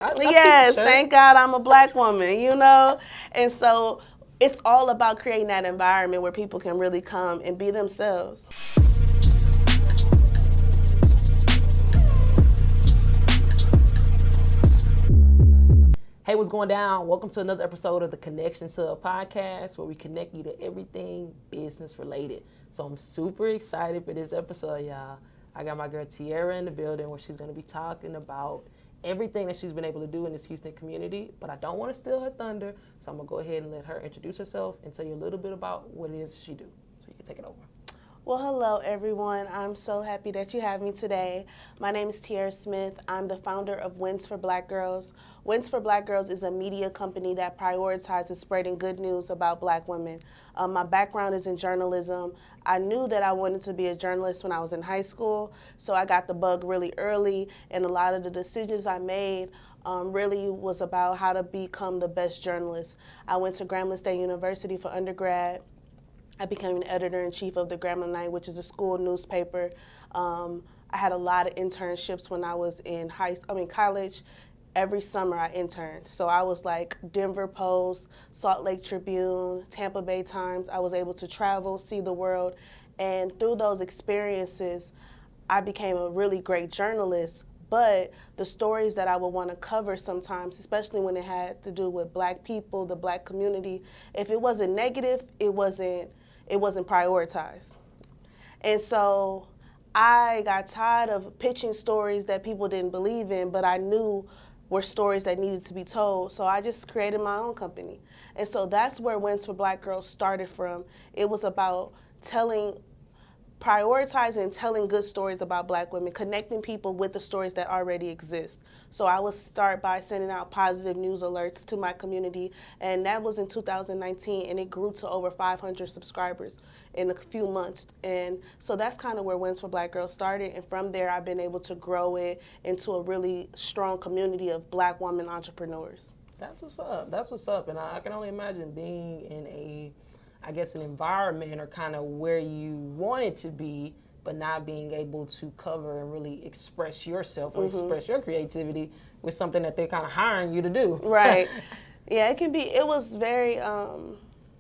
Yes, thank God I'm a black woman, you know? And so it's all about creating that environment where people can really come and be themselves. Hey, what's going down? Welcome to another episode of the Connections Hub podcast, where we connect you to everything business related. So I'm super excited for this episode, y'all. I got my girl Tierra in the building, where she's going to be talking about everything that she's been able to do in this Houston community. But I don't want to steal her thunder, so I'm going to go ahead and let her introduce herself and tell you a little bit about what it is she do. So you can take it over. Well, hello, everyone. I'm so happy that you have me today. My name is Tierra Smith. I'm the founder of Wins for Black Girls. Wins for Black Girls is a media company that prioritizes spreading good news about black women. My background is in journalism. I knew that I wanted to be a journalist when I was in high school, so I got the bug really early, and a lot of the decisions I made really was about how to become the best journalist. I went to Grambling State University for undergrad. I became an editor-in-chief of the Grambling Night, which is a school newspaper. I had a lot of internships when I was in college. Every summer I interned. So I was like Denver Post, Salt Lake Tribune, Tampa Bay Times. I was able to travel, see the world. And through those experiences, I became a really great journalist. But the stories that I would want to cover sometimes, especially when it had to do with black people, the black community, if it wasn't negative, it wasn't prioritized. And so I got tired of pitching stories that people didn't believe in, but I knew were stories that needed to be told. So I just created my own company. And so that's where Wins for Black Girls started from. It was about prioritizing and telling good stories about black women, connecting people with the stories that already exist. So I would start by sending out positive news alerts to my community, and that was in 2019, and it grew to over 500 subscribers in a few months. And so that's kind of where Wins for Black Girls started, and from there I've been able to grow it into a really strong community of black women entrepreneurs. That's what's up. That's what's up. And I can only imagine being in an environment or kind of where you want it to be, but not being able to cover and really express yourself or express your creativity with something that they're kind of hiring you to do. Right. Yeah, it was very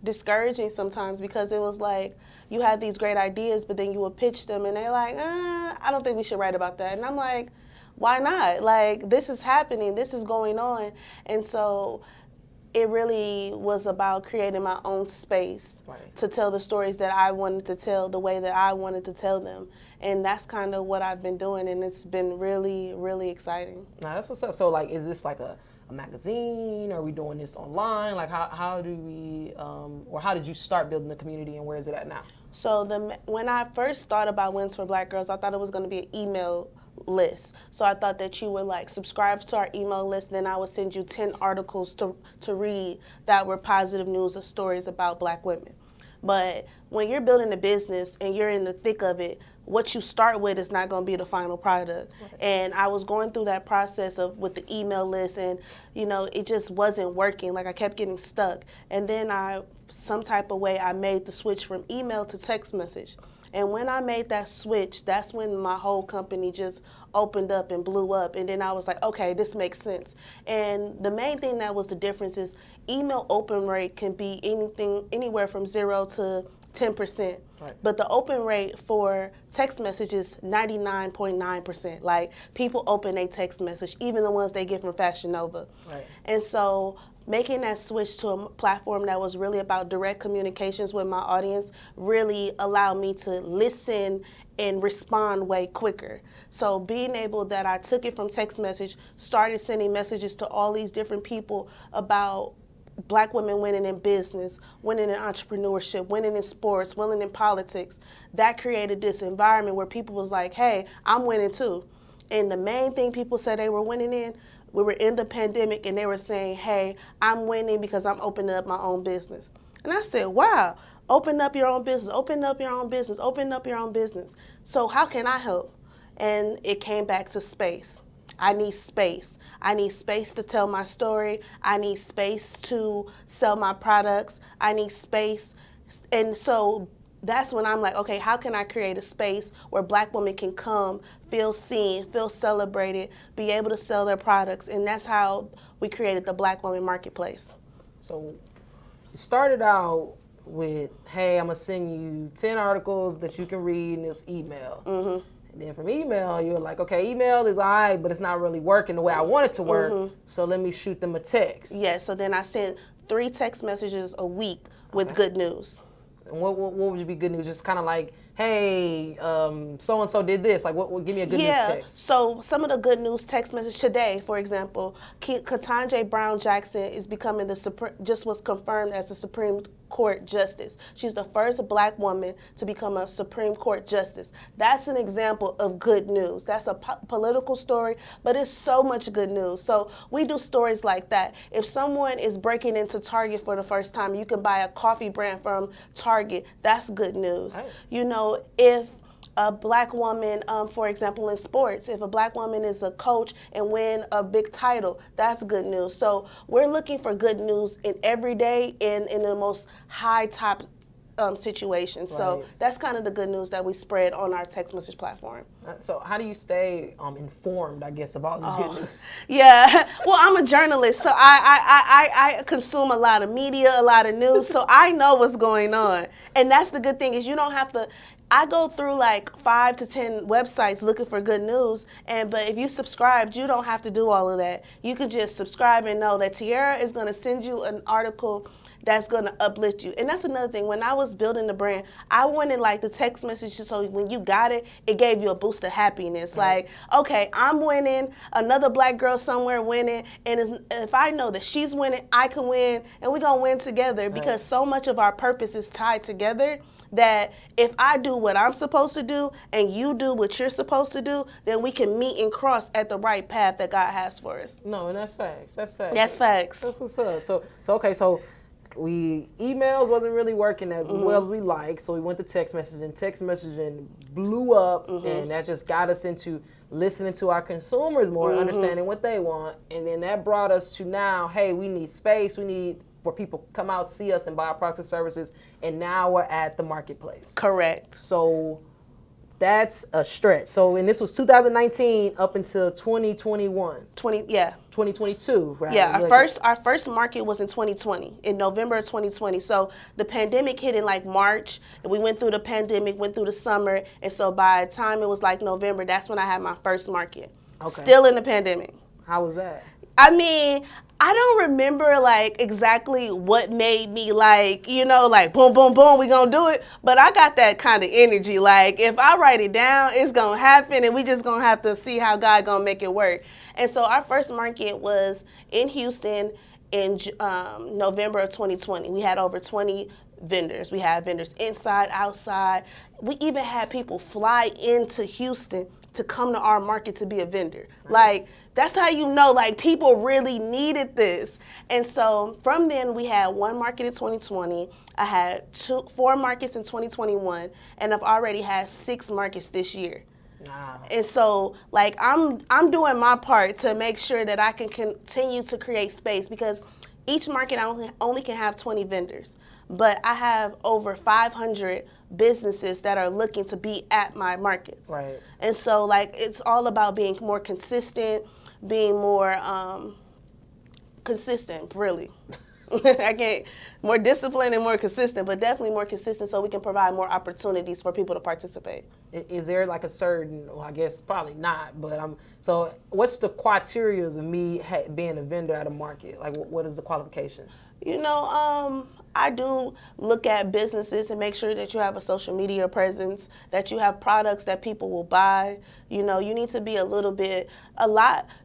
discouraging sometimes, because it was like you had these great ideas, but then you would pitch them and they're like, I don't think we should write about that. And I'm like, why not? Like, this is happening, this is going on. And so it really was about creating my own space to tell the stories that I wanted to tell the way that I wanted to tell them. And that's kind of what I've been doing, and it's been really, really exciting. Now, that's what's up. So, like, is this like a magazine? Are we doing this online? Like, how do we, or how did you start building the community, and where is it at now? So when I first thought about Wins for Black Girls, I thought it was going to be an email list. So I thought that you would like subscribe to our email list, then I would send you 10 articles to read that were positive news or stories about black women. But when you're building a business and you're in the thick of it, what you start with is not going to be the final product. Right. And I was going through that process with the email list, and it just wasn't working. Like, I kept getting stuck. And then some type of way I made the switch from email to text message. And when I made that switch, that's when my whole company just opened up and blew up. And then I was like, okay, this makes sense. And the main thing that was the difference is email open rate can be anywhere from 0 to 10%. Right. But the open rate for text message is 99.9%. Like, people open a text message, even the ones they get from Fashion Nova. Right. And so making that switch to a platform that was really about direct communications with my audience really allowed me to listen and respond way quicker. So being able that I took it from text message, started sending messages to all these different people about black women winning in business, winning in entrepreneurship, winning in sports, winning in politics. That created this environment where people was like, hey, I'm winning too. And the main thing people said they were winning in, we were in the pandemic, and they were saying, hey, I'm winning because I'm opening up my own business. And I said, wow, open up your own business, open up your own business, open up your own business. So how can I help? And it came back to space. I need space. I need space to tell my story. I need space to sell my products. I need space. And so that's when I'm like, okay, how can I create a space where Black women can come, feel seen, feel celebrated, be able to sell their products? And that's how we created the Black Woman Marketplace. So it started out with, hey, I'm going to send you 10 articles that you can read in this email. Mm-hmm. And then from email, you're like, okay, email is all right, but it's not really working the way I want it to work, mm-hmm. so let me shoot them a text. Yeah, so then I sent 3 text messages a week with good news. And what would be good news? Just kind of like, hey, so-and-so did this. Like, what give me a good news text? So some of the good news text message today, for example, Ketanji Brown Jackson is becoming just was confirmed as the Supreme Court Justice. She's the first Black woman to become a Supreme Court Justice. That's an example of good news. That's a political story, but it's so much good news. So we do stories like that. If someone is breaking into Target for the first time, you can buy a coffee brand from Target. That's good news. Right. You know, if a Black woman, for example, in sports, if a Black woman is a coach and win a big title, that's good news. So we're looking for good news in every day and in the most high top situations. Right. So that's kind of the good news that we spread on our text message platform. So how do you stay informed, I guess, of all this good news? Yeah, well, I'm a journalist, so I consume a lot of media, a lot of news, so I know what's going on. And that's the good thing is you don't have to. I go through like 5 to 10 websites looking for good news, but if you subscribed, you don't have to do all of that. You could just subscribe and know that Tierra is going to send you an article that's going to uplift you. And that's another thing. When I was building the brand, I wanted like the text messages so when you got it, it gave you a boost of happiness. Right. Like, okay, I'm winning, another Black girl somewhere winning, and if I know that she's winning, I can win, and we're going to win together because so much of our purpose is tied together that if I do what I'm supposed to do and you do what you're supposed to do, then we can meet and cross at the right path that God has for us. No, and that's facts. That's facts. That's facts. That's what's up. So emails wasn't really working as well as we like, so we went to text messaging. Text messaging blew up, and that just got us into listening to our consumers more, understanding what they want, and then that brought us to now, hey, we need space, we need where people come out, see us, and buy our products and services, and now we're at the marketplace. Correct. So that's a stretch. So, and this was 2019 up until 2021. 2022, right? Yeah, our first market was in 2020, in November of 2020. So the pandemic hit in like March, and we went through the pandemic, went through the summer, and so by the time it was like November, that's when I had my first market. Okay. Still in the pandemic. How was that? I mean, I don't remember like exactly what made me like, like boom, boom, boom, we gonna do it. But I got that kind of energy. Like if I write it down, it's gonna happen and we just gonna have to see how God gonna make it work. And so our first market was in Houston in November of 2020. We had over 20 vendors. We had vendors inside, outside. We even had people fly into Houston to come to our market to be a vendor. Nice. Like, that's how you know, like, people really needed this. And so from then, we had 1 market in 2020. I had 4 markets in 2021, and I've already had 6 markets this year. Wow. And so, like, I'm doing my part to make sure that I can continue to create space because each market I only can have 20 vendors. But I have over 500 businesses that are looking to be at my markets. Right. And so, like, it's all about being more consistent, being more consistent, really. More disciplined and more consistent, but definitely more consistent so we can provide more opportunities for people to participate. Is there like a certain, well, I guess probably not, but so what's the criteria of me being a vendor at a market? Like what is the qualifications? I do look at businesses and make sure that you have a social media presence, that you have products that people will buy. You need to be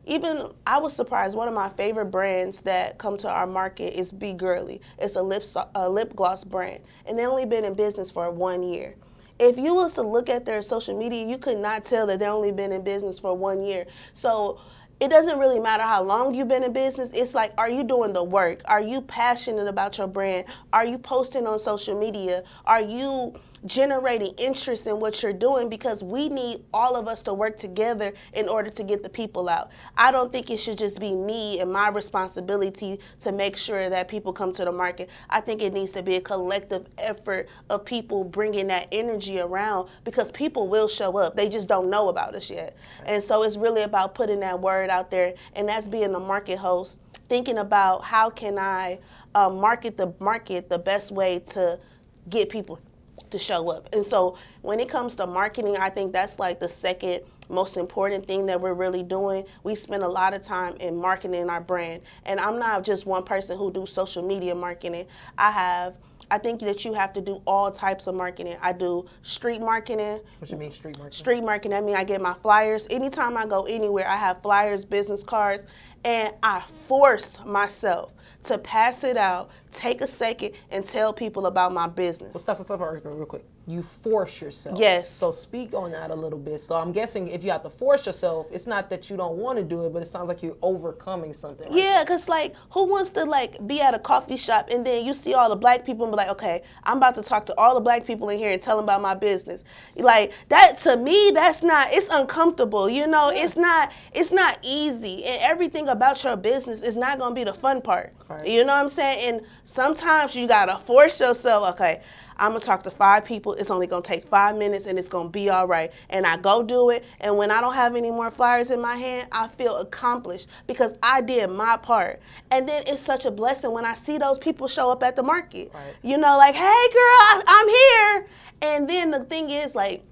even I was surprised, one of my favorite brands that come to our market is Be Girly. It's a lip gloss brand, and they've only been in business for 1 year. If you was to look at their social media, you could not tell that they've only been in business for 1 year. So it doesn't really matter how long you've been in business. It's like, are you doing the work? Are you passionate about your brand? Are you posting on social media? Are you generating interest in what you're doing, because we need all of us to work together in order to get the people out. I don't think it should just be me and my responsibility to make sure that people come to the market. I think it needs to be a collective effort of people bringing that energy around, because people will show up. They just don't know about us yet. And so it's really about putting that word out there, and that's being a market host, thinking about how can I market the best way to get people to show up. And so when it comes to marketing, I think that's like the second most important thing that we're really doing. We spend a lot of time in marketing our brand. And I'm not just one person who do social media marketing. I think that you have to do all types of marketing. I do street marketing. What you mean street marketing? Street marketing, I mean I get my flyers. Anytime I go anywhere, I have flyers, business cards, and I force myself to pass it out, take a second, and tell people about my business. Well, stop real quick. You force yourself. Yes. So speak on that a little bit. So I'm guessing if you have to force yourself, it's not that you don't want to do it, but it sounds like you're overcoming something. Right? Yeah, because like, who wants to like be at a coffee shop and then you see all the black people and be like, okay, I'm about to talk to all the black people in here and tell them about my business. Like that, to me, it's uncomfortable. You know, yeah. It's not easy, and everything about your business is not going to be the fun part. Right. You know what I'm saying? And sometimes you got to force yourself, okay, I'm going to talk to 5 people. It's only going to take 5 minutes and it's going to be all right. And I go do it. And when I don't have any more flyers in my hand, I feel accomplished because I did my part. And then it's such a blessing when I see those people show up at the market. Right. You know, like, hey, girl, I'm here. And then the thing is, like,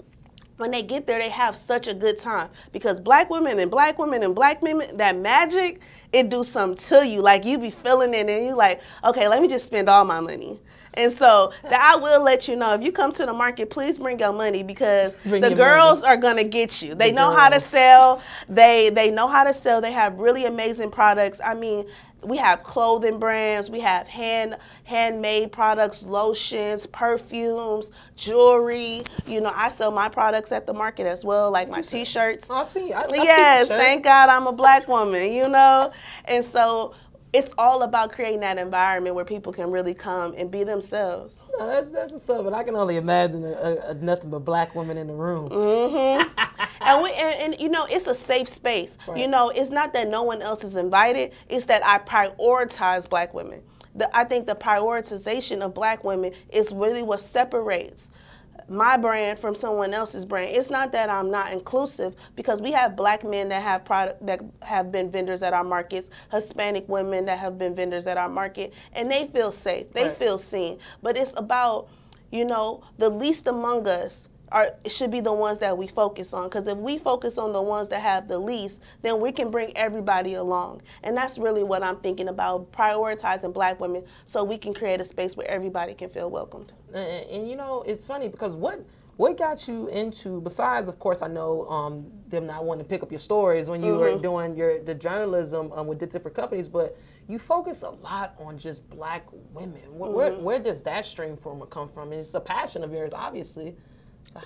when they get there, they have such a good time because black women and black women and black women, that magic, it do something to you. Like, you be feeling it and you like, okay, let me just spend all my money. And so I will let you know, if you come to the market, please bring your money because the girls are going to get you. They know how to sell. They know how to sell. They have really amazing products. I mean, we have clothing brands. We have handmade products, lotions, perfumes, jewelry. You know, I sell my products at the market as well, like my T-shirts. I see. Yes, thank God I'm a black woman, you know. And so it's all about creating that environment where people can really come and be themselves. No, that's what's up, but I can only imagine nothing but black women in the room. Mm-hmm. and you know, it's a safe space. Right. You know, it's not that no one else is invited. It's that I prioritize black women. I think the prioritization of black women is really what separates my brand from someone else's brand. It's not that I'm not inclusive, because we have black men that have that have been vendors at our markets, Hispanic women that have been vendors at our market, and they feel safe, they feel seen. But it's about, you know, the least among us should be the ones that we focus on, because if we focus on the ones that have the least, then we can bring everybody along. And that's really what I'm thinking about, prioritizing black women so we can create a space where everybody can feel welcomed. And you know, it's funny because what got you into, besides, of course, I know them not wanting to pick up your stories when you were doing the journalism with the different companies, but you focus a lot on just black women. Where does that stream come from? And it's a passion of yours, obviously.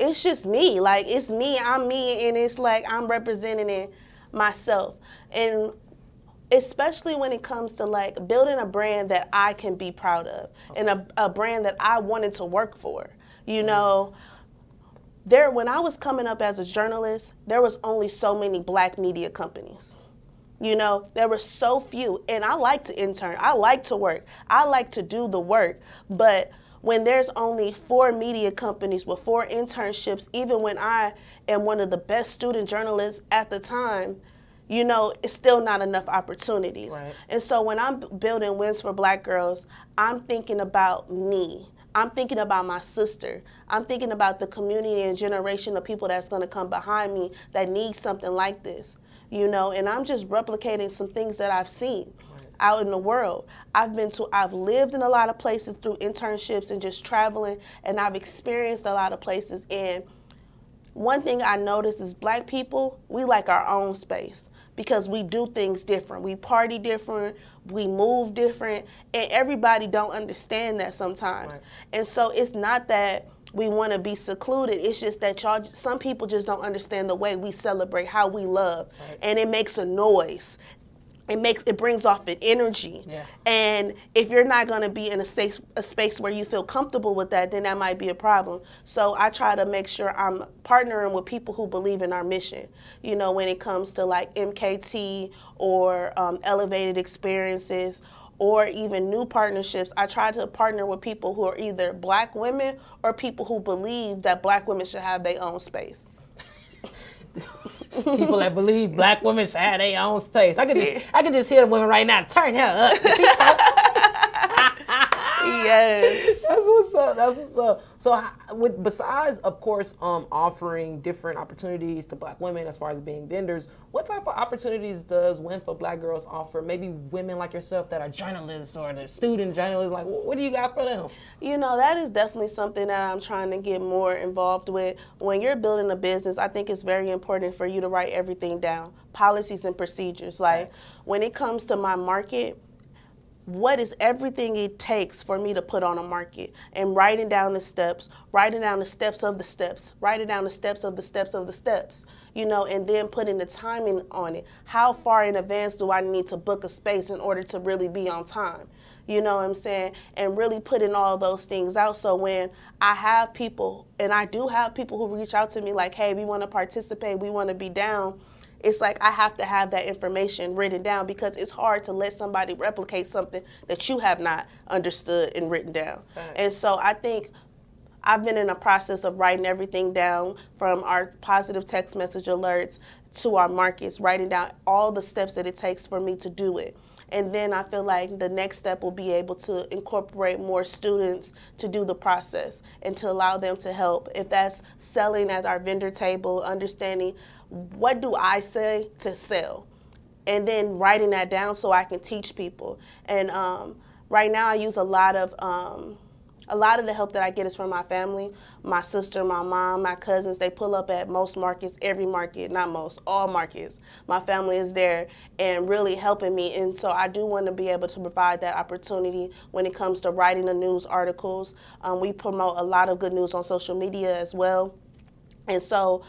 It's just me. Like, it's me, I'm me, and it's like I'm representing myself. And especially when it comes to like building a brand that I can be proud of, and a brand that I wanted to work for. You know, when I was coming up as a journalist, there was only so many black media companies. You know, there were so few, and I like to intern, I like to work, I like to do the work, but when there's only 4 media companies with 4 internships, even when I am one of the best student journalists at the time, you know, it's still not enough opportunities. Right. And so when I'm building Wins for Black Girls, I'm thinking about me. I'm thinking about my sister. I'm thinking about the community and generation of people that's going to come behind me that need something like this, you know, and I'm just replicating some things that I've seen out in the world. I've lived in a lot of places through internships and just traveling, and I've experienced a lot of places. And one thing I noticed is black people, we like our own space because we do things different. We party different, we move different, and everybody don't understand that sometimes. Right. And so it's not that we want to be secluded. It's just that some people just don't understand the way we celebrate, how we love, and it makes a noise. it brings off an energy. Yeah. And if you're not going to be in a space where you feel comfortable with that, then that might be a problem. So I try to make sure I'm partnering with people who believe in our mission. You know, when it comes to like MKT or elevated experiences or even new partnerships, I try to partner with people who are either Black women or people who believe that Black women should have their own space. People that believe Black women should have their own space. I could just hear the women right now. Turn her up. Yes. That's what's up. That's what's up. So, besides, of course, offering different opportunities to Black women as far as being vendors, what type of opportunities does Win for Black Girls offer? Maybe women like yourself that are journalists or the student journalists. Like, what do you got for them? You know, that is definitely something that I'm trying to get more involved with. When you're building a business, I think it's very important for you to write everything down, policies and procedures. Like, when it comes to my market, what is everything it takes for me to put on a market, and writing down the steps, writing down the steps of the steps, writing down the steps of the steps of the steps, you know, and then putting the timing on it. How far in advance do I need to book a space in order to really be on time? You know what I'm saying? And really putting all those things out. So when I have people, and I do have people who reach out to me like, hey, we want to participate, we want to be down, it's like I have to have that information written down, because it's hard to let somebody replicate something that you have not understood and written down. Right. And so I think I've been in a process of writing everything down, from our positive text message alerts to our markets, writing down all the steps that it takes for me to do it. And then I feel like the next step will be able to incorporate more students to do the process and to allow them to help. If that's selling at our vendor table, understanding what do I say to sell, and then writing that down so I can teach people. And right now I use a lot of the help that I get is from my family, my sister, my mom, my cousins. They pull up at most markets, every market, not most, all markets. My family is there and really helping me. And so I do want to be able to provide that opportunity when it comes to writing the news articles. We promote a lot of good news on social media as well. And so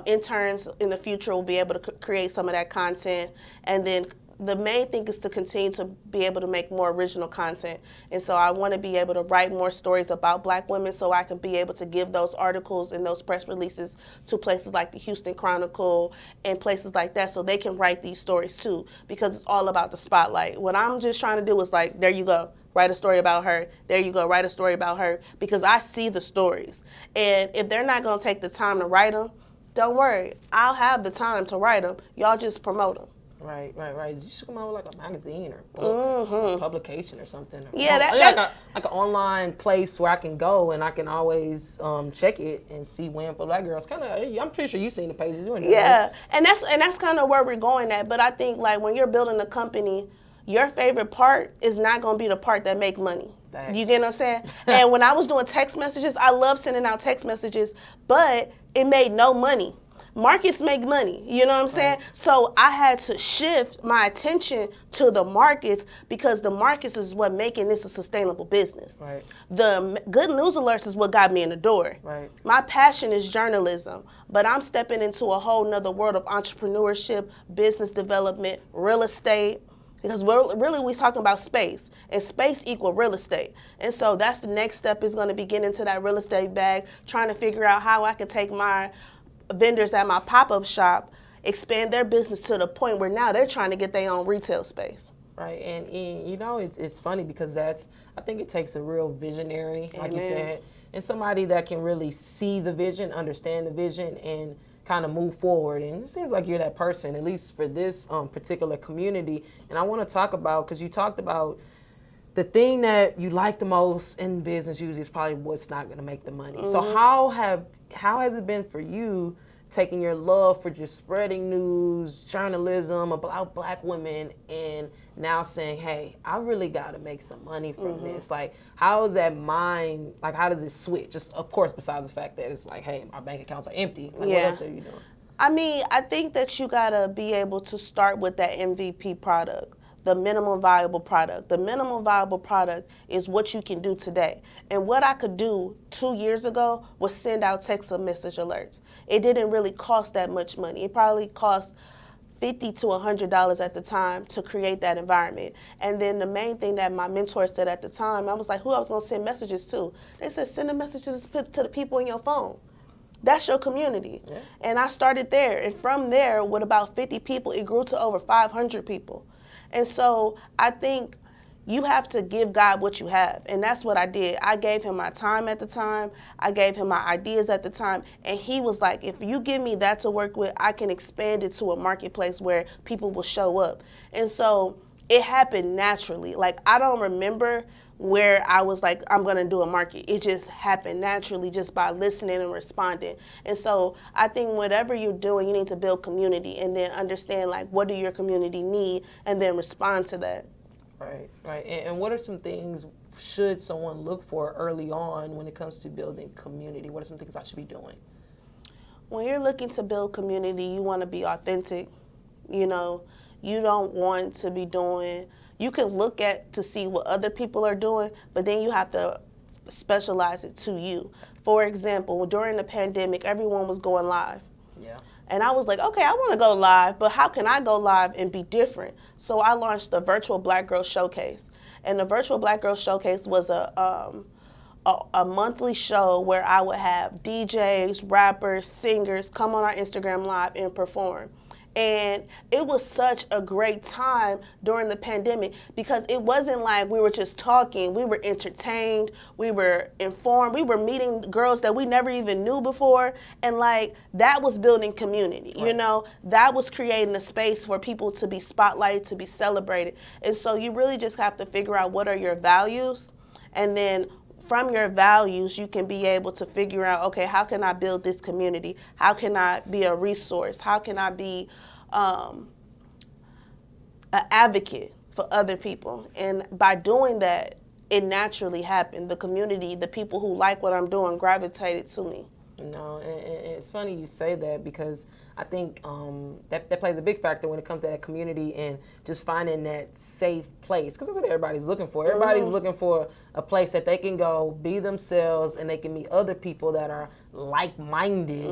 interns in the future will be able to create some of that content. And then the main thing is to continue to be able to make more original content. And so I want to be able to write more stories about Black women, so I can be able to give those articles and those press releases to places like the Houston Chronicle and places like that, so they can write these stories too, because it's all about the spotlight. What I'm just trying to do is like, there you go, write a story about her. There you go, write a story about her, because I see the stories. And if they're not going to take the time to write them, don't worry, I'll have the time to write them. Y'all just promote them. Right. You should come out with like a magazine or book, or publication or something. Yeah, like an online place where I can go and I can always check it and see Win for Black Girls. I'm pretty sure you've seen the pages doing that. Yeah, right? and that's kind of where we're going at. But I think like when you're building a company, your favorite part is not going to be the part that make money. Thanks. You get what I'm saying? And when I was doing text messages, I love sending out text messages, but it made no money. Markets make money, you know what I'm saying? Right. So I had to shift my attention to the markets, because the markets is what making this a sustainable business. Right. The good news alerts is what got me in the door. Right. My passion is journalism, but I'm stepping into a whole nother world of entrepreneurship, business development, real estate, because we're talking about space, and space equal real estate. And so that's the next step, is going to be getting into that real estate bag, trying to figure out how I can take my vendors at my pop-up shop, expand their business to the point where now they're trying to get their own retail space. Right, and you know, it's funny because I think it takes a real visionary, like you said, and somebody that can really see the vision, understand the vision, and kind of move forward. And it seems like you're that person, at least for this particular community. And I want to talk about, because you talked about the thing that you like the most in business usually is probably what's not going to make the money. Mm-hmm. So how has it been for you taking your love for just spreading news, journalism about Black women, and now saying, hey, I really got to make some money from this? Like, how is that mind, like, how does it switch? Just, of course, besides the fact that it's like, hey, our bank accounts are empty. Like, what else are you doing? I mean, I think that you got to be able to start with that MVP product. The minimum viable product. The minimum viable product is what you can do today. And what I could do 2 years ago was send out text message alerts. It didn't really cost that much money. It probably cost $50 to $100 at the time to create that environment. And then the main thing that my mentor said at the time, I was like, who I was going to send messages to? They said, send the messages to the people in your phone. That's your community. Yeah. And I started there. And from there, with about 50 people, it grew to over 500 people. And so I think you have to give God what you have. And that's what I did. I gave him my time at the time. I gave him my ideas at the time. And he was like, if you give me that to work with, I can expand it to a marketplace where people will show up. And so it happened naturally. Like, I don't remember where I was like, I'm going to do a market. It just happened naturally just by listening and responding. And so I think whatever you're doing, you need to build community and then understand, like, what do your community need, and then respond to that. Right. And what are some things should someone look for early on when it comes to building community? What are some things I should be doing? When you're looking to build community, you want to be authentic. You know, you don't want to be doing, you can look at to see what other people are doing, but then you have to specialize it to you. For example, during the pandemic, everyone was going live. Yeah. And I was like, okay, I want to go live, but how can I go live and be different? So I launched the Virtual Black Girl Showcase. And the Virtual Black Girl Showcase was a monthly show where I would have DJs, rappers, singers come on our Instagram Live and perform. And it was such a great time during the pandemic because it wasn't like we were just talking. We were entertained. We were informed. We were meeting girls that we never even knew before. And like, that was building community, right. You know? That was creating a space for people to be spotlighted, to be celebrated. And so you really just have to figure out what are your values, and then from your values, you can be able to figure out, okay, how can I build this community? How can I be a resource? How can I be an advocate for other people? And by doing that, it naturally happened. The community, the people who like what I'm doing gravitated to me. No, and it's funny you say that because I think that plays a big factor when it comes to that community and just finding that safe place, because that's what everybody's looking for. Everybody's looking for a place that they can go be themselves and they can meet other people that are like-minded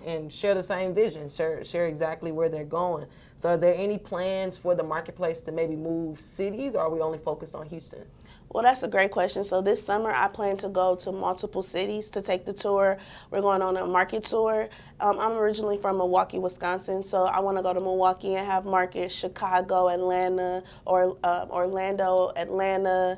and share the same vision, share exactly where they're going. So is there any plans for the marketplace to maybe move cities, or are we only focused on Houston? Well, that's a great question. So this summer, I plan to go to multiple cities to take the tour. We're going on a market tour. I'm originally from Milwaukee, Wisconsin, so I want to go to Milwaukee and have markets, Chicago, Atlanta, or Orlando, Atlanta,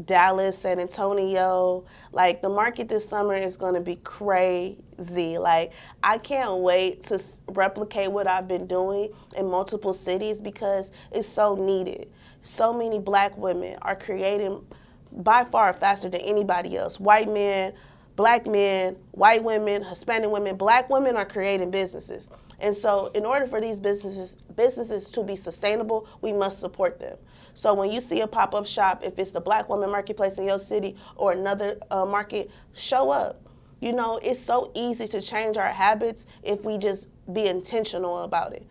Dallas, San Antonio. Like, the market this summer is going to be crazy. Like, I can't wait to replicate what I've been doing in multiple cities because it's so needed. So many black women are creating by far faster than anybody else. White men, black men, white women, Hispanic women, black women are creating businesses. And so in order for these businesses to be sustainable, we must support them. So when you see a pop-up shop, if it's the Black Woman Marketplace in your city or another market, show up. You know, it's so easy to change our habits if we just be intentional about it.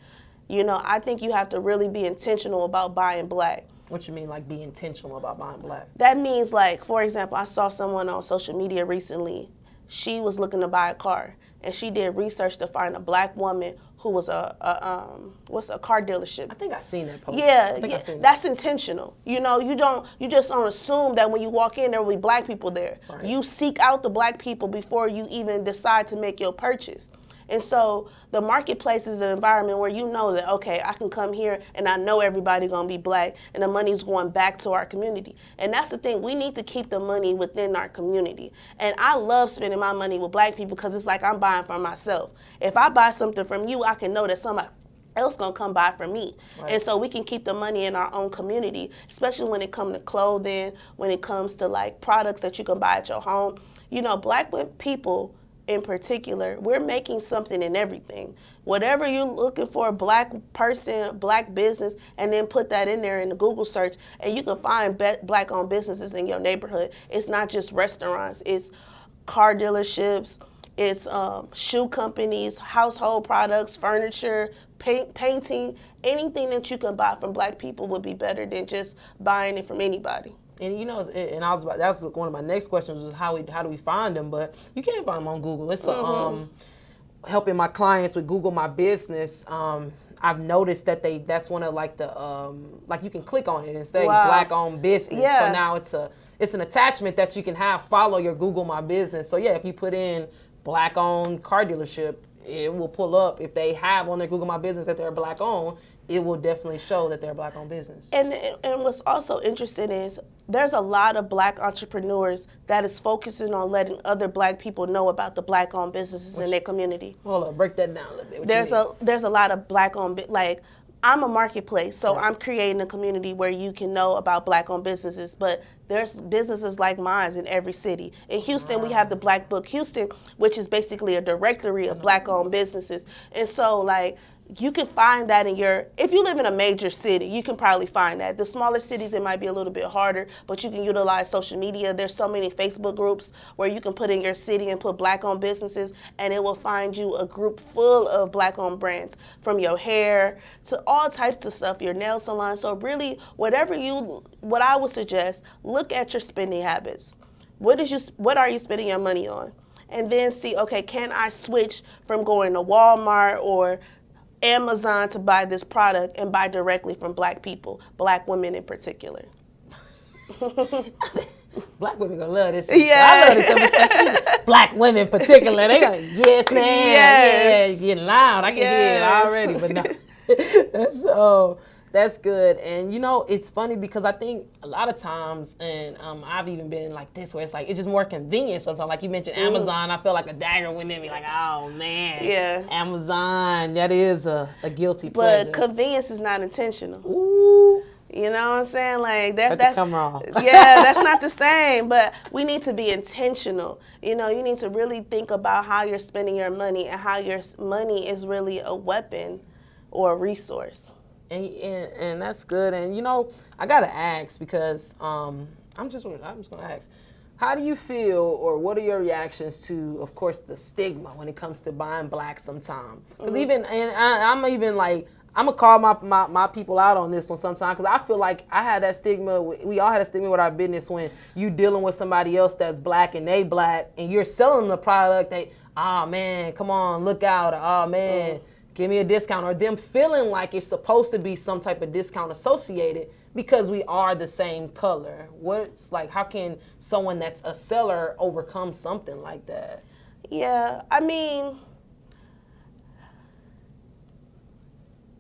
You know, I think you have to really be intentional about buying black. What you mean, like, be intentional about buying black? That means, like, for example, I saw someone on social media recently. She was looking to buy a car, and she did research to find a black woman who was a car dealership. I think I've seen that post. Yeah, that's intentional. You know, you just don't assume that when you walk in there will be black people there. Right. You seek out the black people before you even decide to make your purchase. And so the marketplace is an environment where you know that, okay, I can come here and I know everybody gonna be black and the money's going back to our community. And that's the thing, we need to keep the money within our community. And I love spending my money with black people because it's like I'm buying from myself. If I buy something from you, I can know that somebody else gonna come buy from me. Right. And so we can keep the money in our own community, especially when it comes to clothing, when it comes to like products that you can buy at your home. You know, black people in particular, we're making something in everything. Whatever you're looking for, black person, black business, and then put that in there in the Google search, and you can find black-owned businesses in your neighborhood. It's not just restaurants, it's car dealerships, it's shoe companies, household products, furniture, painting. Anything that you can buy from black people would be better than just buying it from anybody. And you know, and that's one of my next questions was how do we find them? But you can't find them on Google. It's helping my clients with Google My Business, I've noticed that that's one of like the like you can click on it and say Black owned business. Yeah. So now it's an attachment that you can have follow your Google My Business. So yeah, if you put in Black owned car dealership, it will pull up. If they have on their Google My Business that they're Black owned, it will definitely show that they're a Black owned business. And what's also interesting is there's a lot of Black entrepreneurs that is focusing on letting other Black people know about the Black owned businesses in their community. Hold up, break that down a little bit. There's a lot of Black owned, like, I'm a marketplace, so I'm creating a community where you can know about Black owned businesses, but there's businesses like mine in every city. In Houston, we have the Black Book Houston, which is basically a directory of Black owned businesses. And so, like, you can find that if you live in a major city, you can probably find that. The smaller cities, it might be a little bit harder, but you can utilize social media. There's so many Facebook groups where you can put in your city and put Black-owned businesses, and it will find you a group full of Black-owned brands, from your hair to all types of stuff, your nail salon. So really, what I would suggest, look at your spending habits. What are you spending your money on? And then see, okay, can I switch from going to Walmart or Amazon to buy this product and buy directly from Black people, Black women in particular? Black women gonna love this. Yeah. I love this episode. Black women in particular, they gonna, yes, man, yeah, getting loud. I can hear it already, but no. That's good. And you know, it's funny because I think a lot of times, and I've even been like this, where it's like, it's just more convenient sometimes. Like you mentioned Amazon, I feel like a dagger went in me, like, oh man, Amazon, that is a guilty pleasure. But convenience is not intentional. Ooh. You know what I'm saying? Like that's come wrong. Yeah, that's not the same. But we need to be intentional. You know, you need to really think about how you're spending your money and how your money is really a weapon or a resource. And that's good. And you know, I gotta ask because I'm just gonna ask, how do you feel, or what are your reactions to, of course, the stigma when it comes to buying Black sometimes? Because I'm gonna call my people out on this one sometimes, because I feel like I had that stigma. We all had a stigma with our business when you dealing with somebody else that's Black and they Black, and you're selling the product. They, oh man, come on, look out, oh man. Give me a discount, or them feeling like it's supposed to be some type of discount associated because we are the same color. What's like, how can someone that's a seller overcome something like that? Yeah, I mean,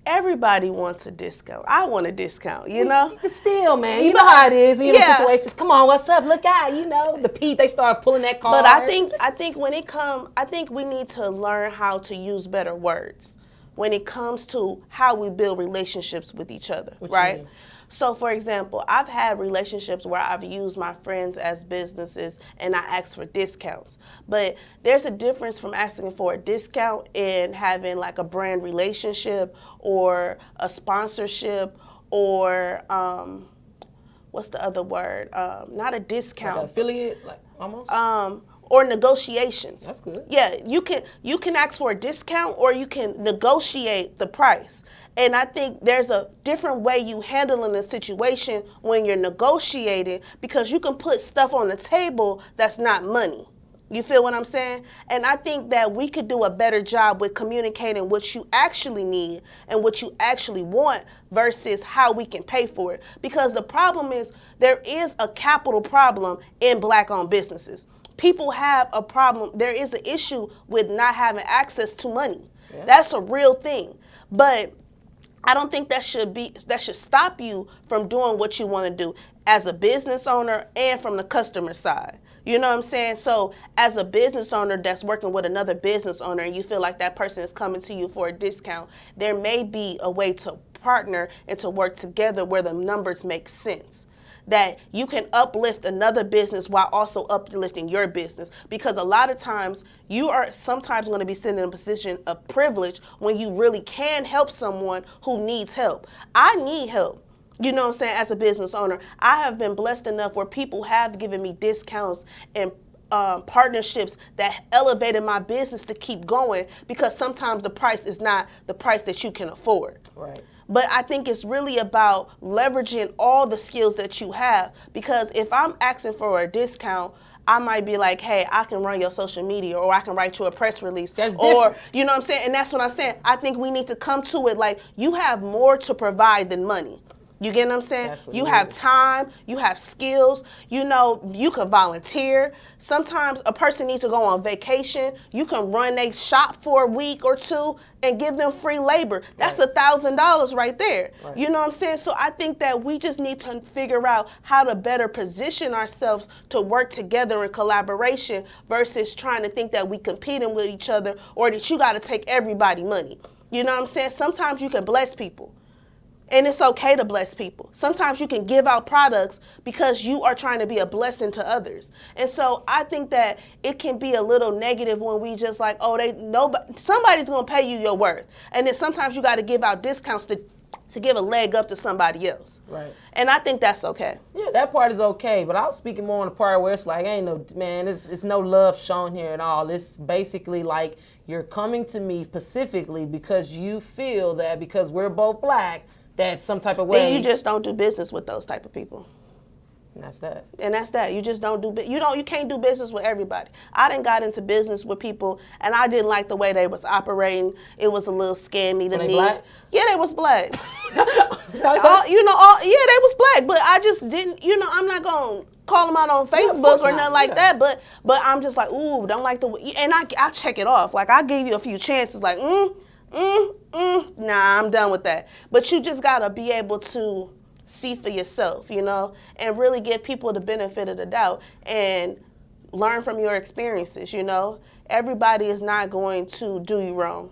everybody wants a discount. I want a discount, you know? But still, man, you know how it is when you're in situations. Come on, what's up? Look out, you know. They start pulling that card. But I think we need to learn how to use better words when it comes to how we build relationships with each other, right? So, for example, I've had relationships where I've used my friends as businesses and I ask for discounts. But there's a difference from asking for a discount and having like a brand relationship or a sponsorship or what's the other word? Not a discount. Like affiliate, like almost? Or negotiations. That's good. Yeah, you can ask for a discount or you can negotiate the price. And I think there's a different way you handling a situation when you're negotiating, because you can put stuff on the table that's not money. You feel what I'm saying? And I think that we could do a better job with communicating what you actually need and what you actually want versus how we can pay for it. Because the problem is, there is a capital problem in Black-owned businesses. People have a problem. There is an issue with not having access to money. Yeah. That's a real thing. But I don't think that should stop you from doing what you want to do as a business owner and from the customer side. You know what I'm saying? So as a business owner that's working with another business owner and you feel like that person is coming to you for a discount, there may be a way to partner and to work together where the numbers make sense. That you can uplift another business while also uplifting your business. Because a lot of times you are sometimes going to be sitting in a position of privilege when you really can help someone who needs help. I need help. You know what I'm saying? As a business owner, I have been blessed enough where people have given me discounts and partnerships that elevated my business to keep going, because sometimes the price is not the price that you can afford. Right. But I think it's really about leveraging all the skills that you have, because if I'm asking for a discount, I might be like, hey, I can run your social media, or I can write you a press release. That's or, different. you know what I'm saying? And that's what I'm saying. I think we need to come to it like you have more to provide than money. You get what I'm saying? That's what You it have is. time, you have skills, you know, you can volunteer. Sometimes a person needs to go on vacation. You can run a shop for a week or two and give them free labor. That's Right. $1,000 right there. Right. You know what I'm saying? So I think that we just need to figure out how to better position ourselves to work together in collaboration versus trying to think that we competing with each other or that you got to take everybody money. You know what I'm saying? Sometimes you can bless people. And it's okay to bless people. Sometimes you can give out products because you are trying to be a blessing to others. And so I think that it can be a little negative when we just like, oh, somebody's gonna pay you your worth. And then sometimes you gotta give out discounts to give a leg up to somebody else. Right. And I think that's okay. Yeah, that part is okay, but I was speaking more on the part where it's like, it's no love shown here at all. It's basically like you're coming to me specifically because you feel that because we're both black, that some type of way. Then you just don't do business with those type of people. And that's that. And that's that. You just don't you can't do business with everybody. I done got into business with people and I didn't like the way they was operating. It was a little scammy to Were they me. black? Yeah, they was black. They was black, but I just didn't, I'm not going to call them out on Facebook or nothing like that, but I'm just like, ooh, don't like the way, and I check it off. Like I gave you a few chances like, nah, I'm done with that. But you just got to be able to see for yourself, and really give people the benefit of the doubt and learn from your experiences, Everybody is not going to do you wrong.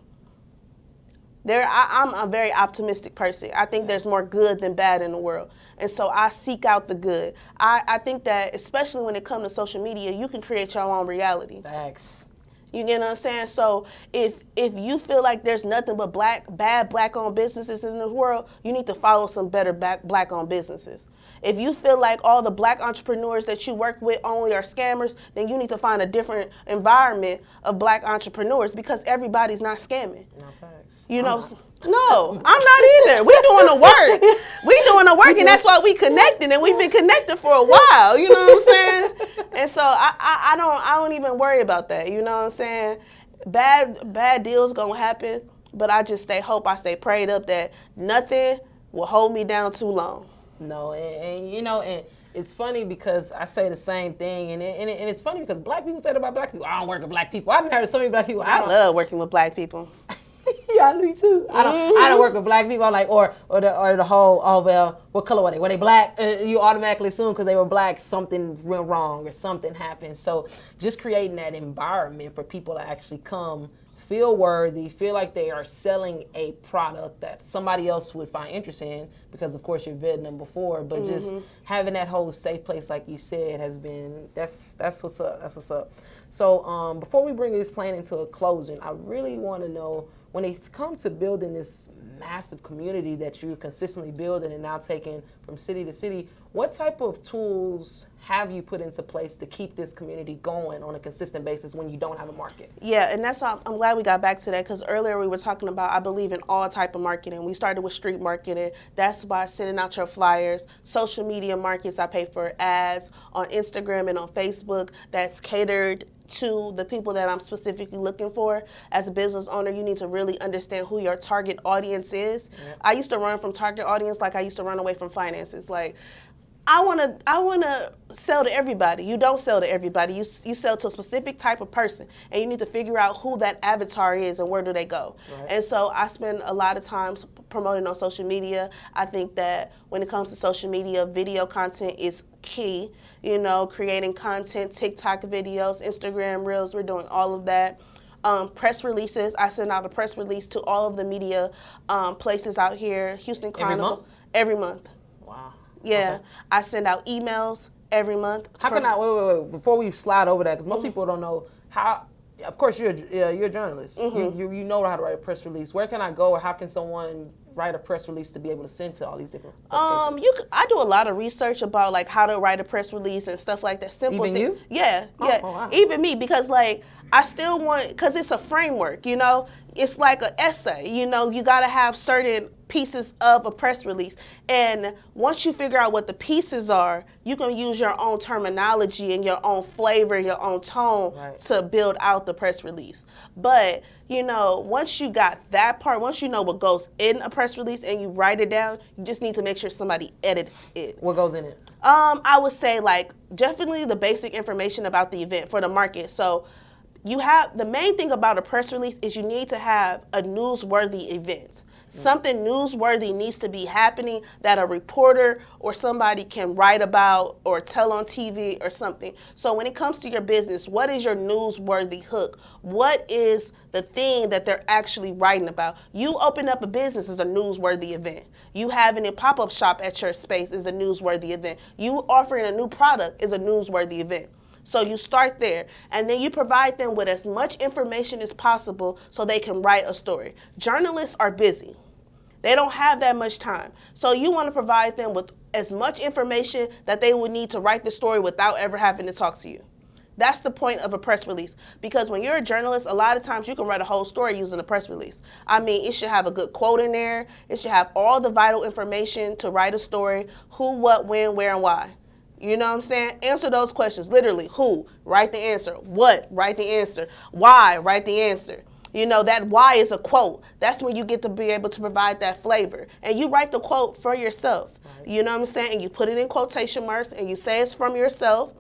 I'm a very optimistic person. I think there's more good than bad in the world. And so I seek out the good. I think that especially when it comes to social media, you can create your own reality. Facts. You get what I'm saying? So if you feel like there's nothing but bad black-owned businesses in this world, you need to follow some better black-owned businesses. If you feel like all the black entrepreneurs that you work with only are scammers, then you need to find a different environment of black entrepreneurs because everybody's not scamming. No, facts. No, I'm not either. We doing the work. We doing the work, and that's why we connected, and we've been connected for a while. You know what I'm saying? And so I don't even worry about that. You know what I'm saying? Bad deals gonna happen, but I stay prayed up that nothing will hold me down too long. No, and it's funny because I say the same thing, and it's funny because black people say that about black people. I don't work with black people. I've heard so many black people. I love working with black people. Yeah, me too. I don't work with black people. I'm like, or the whole, oh well, what color were they? Were they black? You automatically assume because they were black, something went wrong or something happened. So just creating that environment for people to actually come, feel worthy, feel like they are selling a product that somebody else would find interesting because of course you've vetted them before. But just having that whole safe place, like you said, has been that's what's up. That's what's up. So before we bring this plan into a closing, I really want to know, when it comes to building this massive community that you're consistently building and now taking from city to city, what type of tools have you put into place to keep this community going on a consistent basis when you don't have a market? Yeah, and that's why I'm glad we got back to that, because earlier we were talking about, I believe in all type of marketing. We started with street marketing. That's by sending out your flyers. Social media markets, I pay for ads on Instagram and on Facebook that's catered to the people that I'm specifically looking for. As a business owner, you need to really understand who your target audience is. Yep. I used to run from target audience like I used to run away from finances. Like, I wanna sell to everybody. You don't sell to everybody. You sell to a specific type of person, and you need to figure out who that avatar is and where do they go. Right. And so I spend a lot of times promoting on social media. I think that when it comes to social media, video content is key. Creating content, TikTok videos, Instagram Reels, we're doing all of that. Press releases, I send out a press release to all of the media places out here. Houston Chronicle. Every month. Wow. Yeah, Okay. I send out emails every month. How can I, wait, before we slide over that, because most people don't know how, of course you're a journalist. You know how to write a press release. Where can I go, or how can someone write a press release to be able to send to all these different I do a lot of research about like how to write a press release and stuff like that. Simple Even you? Yeah. Oh, wow. Even me, because like I still want, because it's a framework, you know, it's like an essay, you know, you got to have certain pieces of a press release. And once you figure out what the pieces are, you can use your own terminology and your own flavor, your own tone to build out the press release. But, you know, once you got that part, once you know what goes in a press release and you write it down, you just need to make sure somebody edits it. What goes in it? I would say, like, definitely the basic information about the event for the market. So you have, the main thing about a press release is you need to have a newsworthy event. Something newsworthy needs to be happening that a reporter or somebody can write about or tell on TV or something. So when it comes to your business, what is your newsworthy hook? What is the thing that they're actually writing about? You open up a business is a newsworthy event. You having a pop-up shop at your space is a newsworthy event. You offering a new product is a newsworthy event. So you start there, and then you provide them with as much information as possible so they can write a story. Journalists are busy. They don't have that much time. So you want to provide them with as much information that they would need to write the story without ever having to talk to you. That's the point of a press release. Because when you're a journalist, a lot of times you can write a whole story using a press release. I mean, it should have a good quote in there. It should have all the vital information to write a story: who, what, when, where, and why. You know what I'm saying? Answer those questions. Literally, who? Write the answer. What? Write the answer. Why? Write the answer. You know, that why is a quote. That's when you get to be able to provide that flavor. And you write the quote for yourself. Right. You know what I'm saying? And you put it in quotation marks and you say it's from yourself.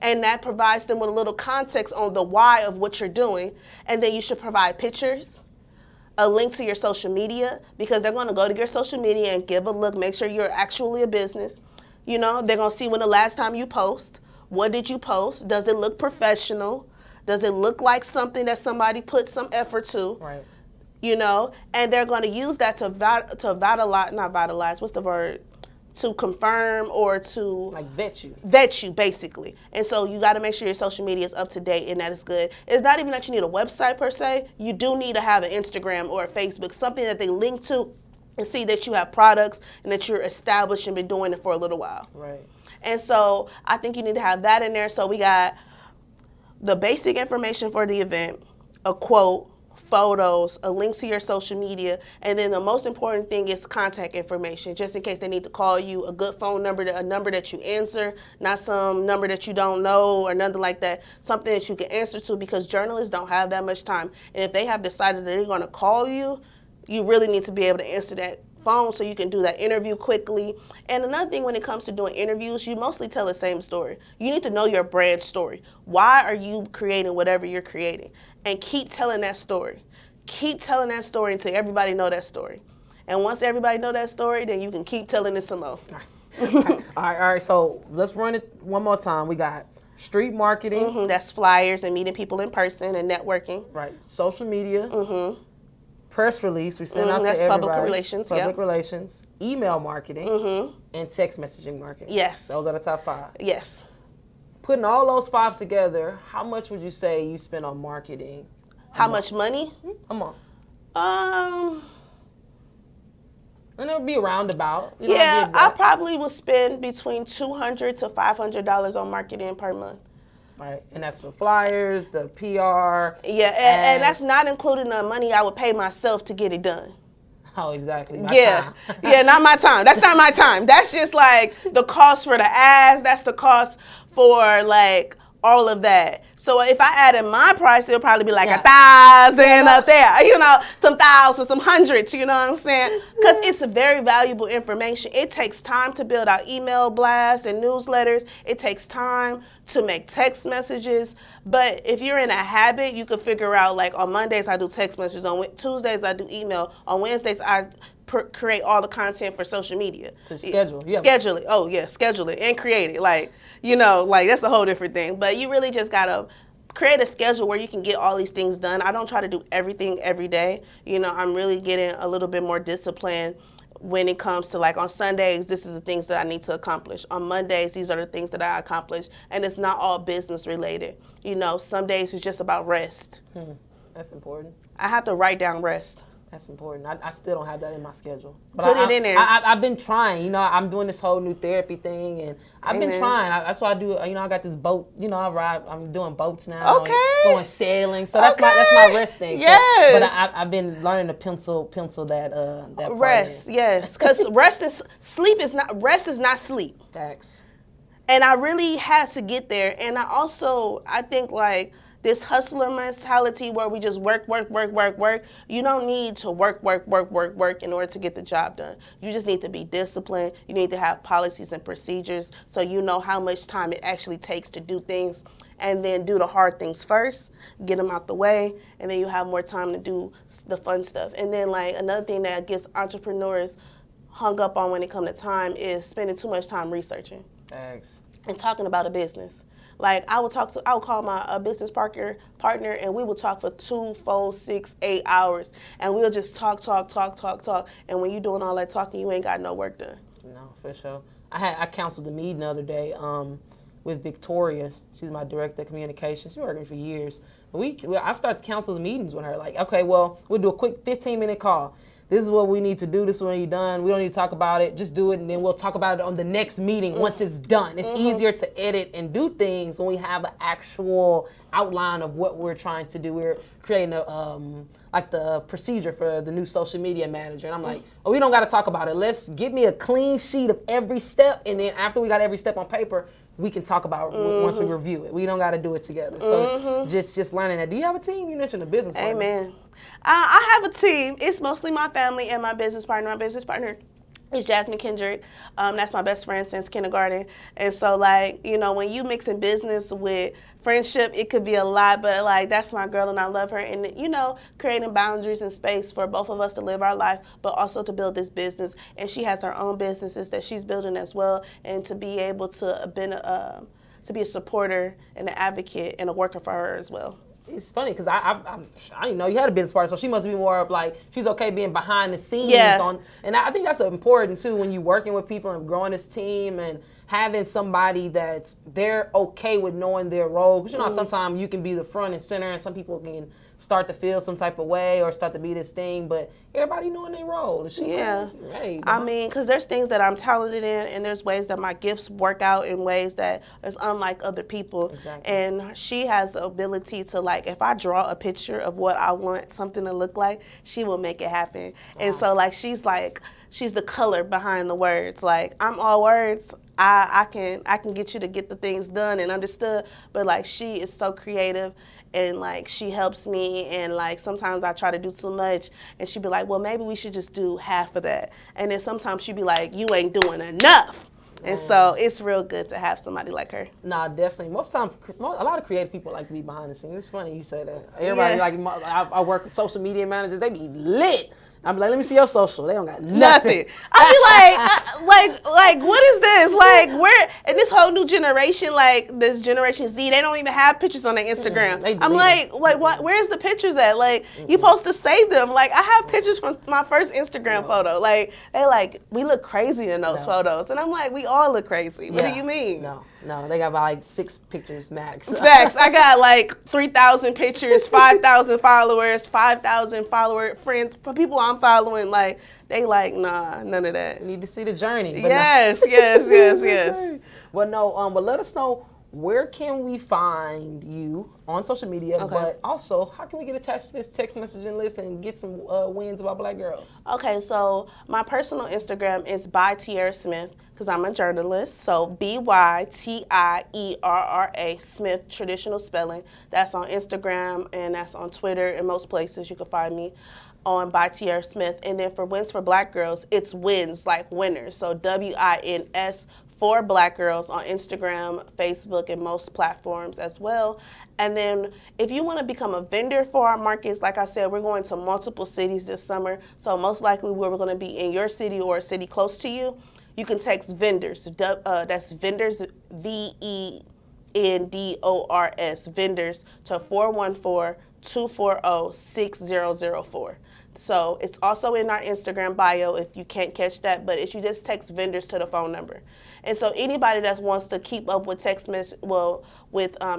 And that provides them with a little context on the why of what you're doing. And then you should provide pictures, a link to your social media, because they're going to go to your social media and give a look, make sure you're actually a business. You know, they're going to see when the last time you post. What did you post? Does it look professional? Does it look like something that somebody put some effort to? Right. You know, and they're going to use that to vitalize, what's the word? To confirm or to... Like vet you. Vet you, basically. And so you got to make sure your social media is up to date and that is good. It's not even that you need a website per se. You do need to have an Instagram or a Facebook, something that they link to and see that you have products and that you're established and been doing it for a little while. Right. And so I think you need to have that in there. So we got the basic information for the event, a quote, photos, a link to your social media, and then the most important thing is contact information, just in case they need to call you, a good phone number, a number that you answer, not some number that you don't know or nothing like that, something that you can answer to, because journalists don't have that much time. And if they have decided that they're going to call you, you really need to be able to answer that phone so you can do that interview quickly. And another thing, when it comes to doing interviews, you mostly tell the same story. You need to know your brand story. Why are you creating whatever you're creating? And keep telling that story. Keep telling that story until everybody know that story. And once everybody know that story, then you can keep telling it some more. All right. So let's run it one more time. We got street marketing. Mm-hmm. That's flyers and meeting people in person and networking. Right. Social media. Mm-hmm. Press release, we send out to that's everybody. Public relations, Public relations, email marketing, and text messaging marketing. Yes. Those are the top 5. Yes. Putting all those 5 together, how much would you say you spend on marketing? How much money? A month. And it would be a roundabout. Yeah, I probably would spend between $200 to $500 on marketing per month. Right, and that's for flyers, the PR. Yeah, and that's not including the money I would pay myself to get it done. Oh, exactly. Time. Yeah, not my time. That's not my time. That's just like the cost for the ads. That's the cost for like all of that. So if I added my price, it'll probably be like 1,000 up there, you know, some thousands, some hundreds, you know what I'm saying? Because it's a very valuable information. It takes time to build out email blasts and newsletters. It takes time to make text messages. But if you're in a habit, you can figure out, like, on Mondays I do text messages, on Tuesdays I do email, on Wednesdays I create all the content for social media. To schedule. Yeah. Schedule it. Oh, yeah, schedule it and create it. Like, you know, like, that's a whole different thing. But you really just got to create a schedule where you can get all these things done. I don't try to do everything every day. You know, I'm really getting a little bit more disciplined when it comes to, like, on Sundays, this is the things that I need to accomplish. On Mondays, these are the things that I accomplish. And it's not all business related. You know, some days it's just about rest. That's important. I have to write down rest. That's important. I still don't have that in my schedule. But Put it in there. I've been trying. You know, I'm doing this whole new therapy thing, and I've been Amen. trying. That's why I do. You know, I got this boat. You know, I'm doing boats now. Okay. And going sailing. So that's my rest thing. Yes. So, but I've been learning to pencil that part Rest. in. Yes, because rest is not sleep. Facts. And I really had to get there. And I think like this hustler mentality where we just work. You don't need to work in order to get the job done. You just need to be disciplined. You need to have policies and procedures so you know how much time it actually takes to do things, and then do the hard things first, get them out the way, and then you have more time to do the fun stuff. And then like another thing that gets entrepreneurs hung up on when it comes to time is spending too much time researching. Thanks. And talking about a business. Like I would call my business partner, and we would talk for 2, 4, 6, 8 hours, and we'll just talk. And when you're doing all that talking, you ain't got no work done. No, for sure. I counseled a meeting the other day with Victoria. She's my director of communications. She's worked with me for years. I started to counsel the meetings with her. Like, okay, well, we'll do a quick 15-minute call. This is what we need to do. This is what you're done. We don't need to talk about it. Just do it, and then we'll talk about it on the next meeting once it's done. It's easier to edit and do things when we have an actual outline of what we're trying to do. We're creating like the procedure for the new social media manager. And I'm like, oh, we don't got to talk about it. Let's give me a clean sheet of every step, and then after we got every step on paper, we can talk about it once we review it. We don't got to do it together. So just learning that. Do you have a team? You mentioned a business partner. Amen. I have a team. It's mostly my family and my business partner. My business partner is Jasmine Kendrick. That's my best friend since kindergarten. And so, like, you know, when you mixing business with friendship, it could be a lot, but like that's my girl and I love her. And you know, creating boundaries and space for both of us to live our life, but also to build this business. And she has her own businesses that she's building as well, and to be able to be a supporter and an advocate and a worker for her as well. It's funny because I didn't know you had a business partner, so she must be more of like she's okay being behind the scenes and I think that's important too when you're working with people and growing this team and having somebody that's they're okay with knowing their role. Because you know sometimes you can be the front and center, and some people can start to feel some type of way or start to be this thing, but everybody knowing their role. I mean, because there's things that I'm talented in, and there's ways that my gifts work out in ways that is unlike other people. Exactly. And she has the ability to, like, if I draw a picture of what I want something to look like, she will make it happen. Wow. And so, like, she's the color behind the words. Like, I'm all words. I can get you to get the things done and understood, but like she is so creative, and like she helps me, and like sometimes I try to do too much and she'd be like, well, maybe we should just do half of that. And then sometimes she'd be like, you ain't doing enough. And so it's real good to have somebody like her. Nah, definitely. Most times, a lot of creative people like to be behind the scenes. It's funny you say that. Everybody I work with social media managers, they be lit. I'm like, let me see your social. They don't got nothing. I be like, what is this? Like, where? And this whole new generation, like this Generation Z, they don't even have pictures on their Instagram. I'm like, what? Where's the pictures at? Like, you supposed to save them. Like, I have pictures from my first Instagram photo. Like, they like, we look crazy in those photos, and I'm like, we all look crazy. What do you mean? No, they got like 6 pictures max. Max, I got like 3,000 pictures, 5,000 followers, 5,000 follower friends, for people I'm following. Like, they like, nah, none of that. You need to see the journey. Yes. Well, no, but let us know, where can we find you on social media, but also how can we get attached to this text messaging list and get some wins about Black girls? Okay, so my personal Instagram is by Tierra Smith, because I'm a journalist. So BYTIERRA Smith, traditional spelling. That's on Instagram and that's on Twitter and most places you can find me on by Tierra Smith. And then for Wins for Black Girls, it's wins like winners. So WINS for Black Girls on Instagram, Facebook, and most platforms as well. And then if you want to become a vendor for our markets, like I said, we're going to multiple cities this summer. So most likely we're going to be in your city or a city close to you. You can text vendors. That's vendors, VENDORS, vendors, to 414-240-6004. So it's also in our Instagram bio if you can't catch that, but if you just text vendors to the phone number. And so anybody that wants to keep up with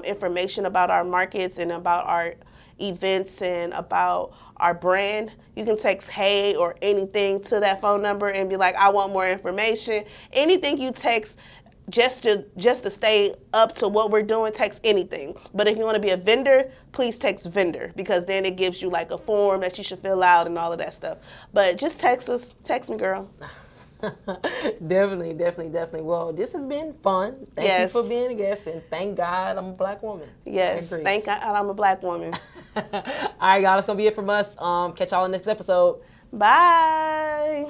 information about our markets and about our events and about our brand, you can text hey or anything to that phone number and be like, I want more information. Anything you text just to stay up to what we're doing, text anything. But if you want to be a vendor, please text vendor, because then it gives you like a form that you should fill out and all of that stuff. But just text us. Text me, girl. Definitely. Well, this has been fun. Thank you for being a guest, and thank God I'm a black woman. Yes, thank God I'm a black woman. All right, y'all, that's going to be it from us. Catch y'all in the next episode. Bye.